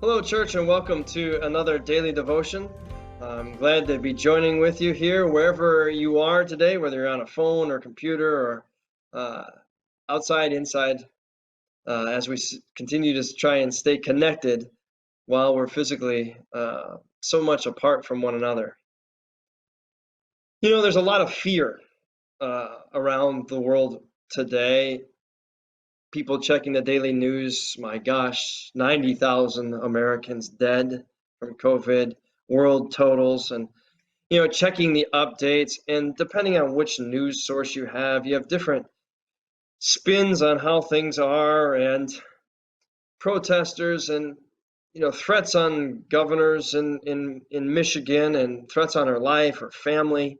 Hello, church, and welcome to another daily devotion. I'm glad to be joining with you here, wherever you are today, whether you're on a phone or computer or outside, inside, as we continue to try and stay connected while we're physically so much apart from one another. You know, there's a lot of fear around the world today. People checking the daily news, my gosh, 90,000 Americans dead from COVID, world totals, and checking the updates. And depending on which news source you have different spins on how things are, and protesters and threats on governors in Michigan, and threats on her life or family.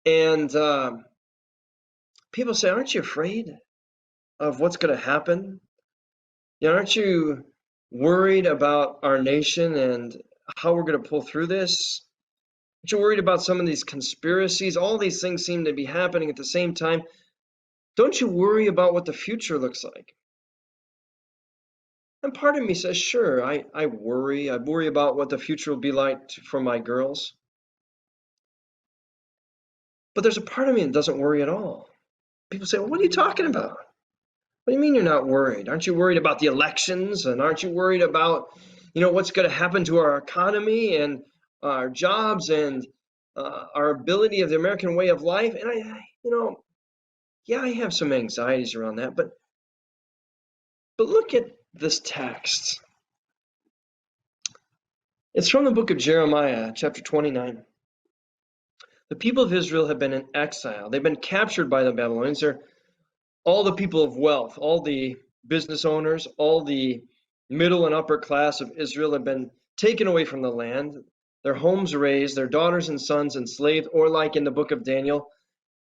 And people say, aren't you afraid of what's going to happen? Aren't you worried about our nation and how we're going to pull through this? Aren't you worried about some of these conspiracies? All these things seem to be happening at the same time. Don't you worry about what the future looks like? And part of me says, sure, I worry. I worry about what the future will be like for my girls. But there's a part of me that doesn't worry at all. People say, well, what are you talking about? What do you mean you're not worried? Aren't you worried about the elections? And aren't you worried about, what's going to happen to our economy and our jobs and our ability of the American way of life? And I have some anxieties around that. But look at this text. It's from the book of Jeremiah, chapter 29. The people of Israel have been in exile. They've been captured by the Babylonians. They're all the people of wealth, all the business owners, all the middle and upper class of Israel have been taken away from the land, their homes razed, their daughters and sons enslaved, or like in the book of Daniel,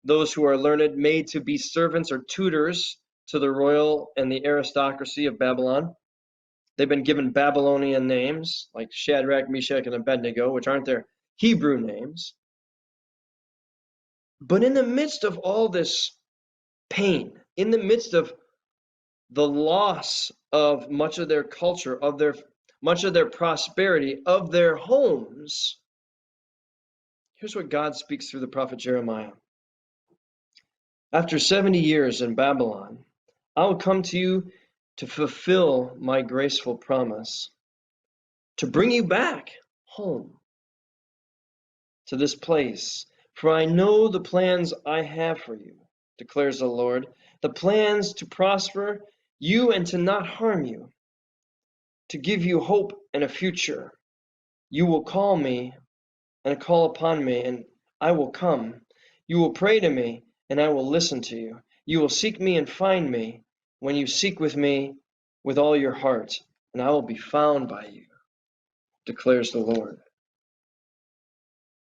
those who are learned made to be servants or tutors to the royal and the aristocracy of Babylon. They've been given Babylonian names like Shadrach, Meshach, and Abednego, which aren't their Hebrew names. But in the midst of all this pain, in the midst of the loss of much of their culture, of much of their prosperity, of their homes, here's what God speaks through the prophet Jeremiah. After 70 years in Babylon, I will come to you to fulfill my graceful promise, to bring you back home to this place. For I know the plans I have for you, declares the Lord, the plans to prosper you and to not harm you, to give you hope and a future. You will call me and call upon me, and I will come. You will pray to me, and I will listen to you. You will seek me and find me when you seek with me with all your heart, and I will be found by you, declares the Lord.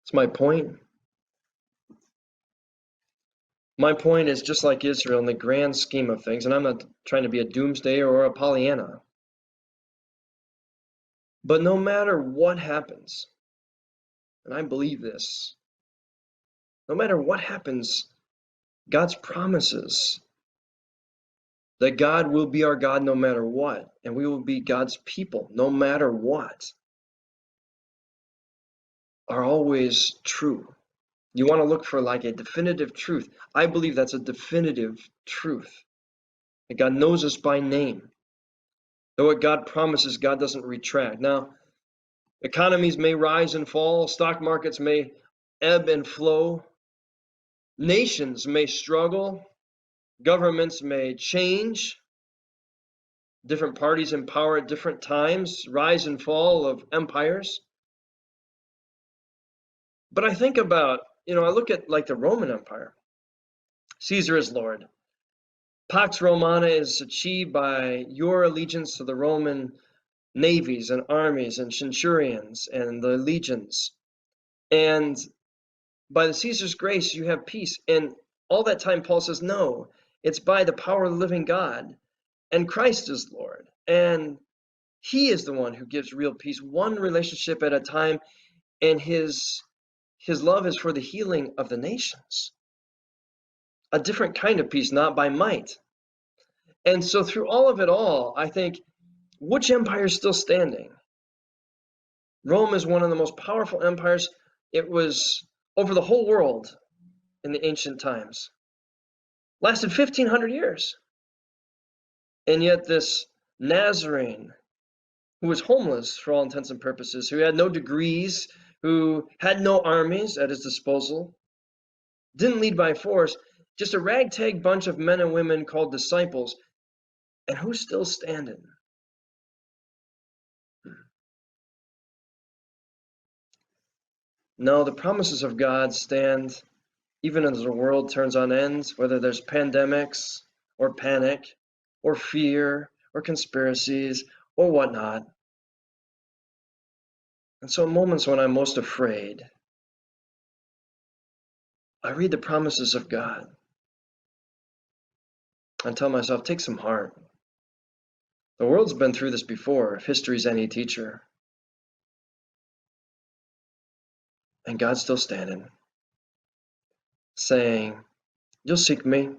That's my point. My point is, just like Israel in the grand scheme of things, and I'm not trying to be a doomsdayer or a Pollyanna, but no matter what happens, and I believe this, no matter what happens, God's promises that God will be our God no matter what, and we will be God's people no matter what, are always true. You want to look for like a definitive truth. I believe that's a definitive truth. That God knows us by name. That what God promises, God doesn't retract. Now, economies may rise and fall, stock markets may ebb and flow, nations may struggle, governments may change, different parties in power at different times, rise and fall of empires. But I think about, I look at like the Roman Empire. Caesar is Lord. Pax Romana is achieved by your allegiance to the Roman navies and armies and centurions and the legions. And by the Caesar's grace, you have peace. And all that time, Paul says, no, it's by the power of the living God. And Christ is Lord. And he is the one who gives real peace, one relationship at a time. And his love is for the healing of the nations. A different kind of peace, not by might. And so through all of it all, I think which empire is still standing? Rome is one of the most powerful empires. It was over the whole world in the ancient times. Lasted 1,500 years. And yet this Nazarene, who was homeless for all intents and purposes, who had no degrees, who had no armies at his disposal, didn't lead by force, just a ragtag bunch of men and women called disciples. And who's still standing? No, the promises of God stand even as the world turns on ends, whether there's pandemics or panic or fear or conspiracies or whatnot. And so in moments when I'm most afraid, I read the promises of God and tell myself, take some heart. The world's been through this before, if history's any teacher. And God's still standing, saying, you'll seek me,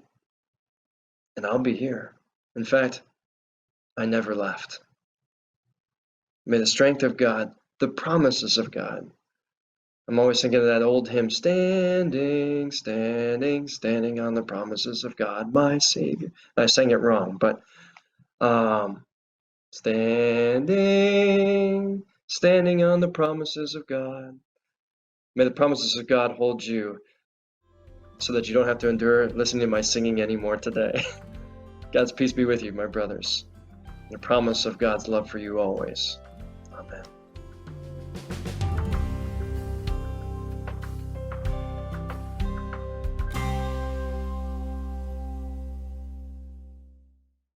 and I'll be here. In fact, I never left. May the strength of God, the promises of God. I'm always thinking of that old hymn, standing, standing, standing on the promises of God, my Savior. I sang it wrong, but standing, standing on the promises of God. May the promises of God hold you so that you don't have to endure listening to my singing anymore today. God's peace be with you, my brothers. The promise of God's love for you always. Amen.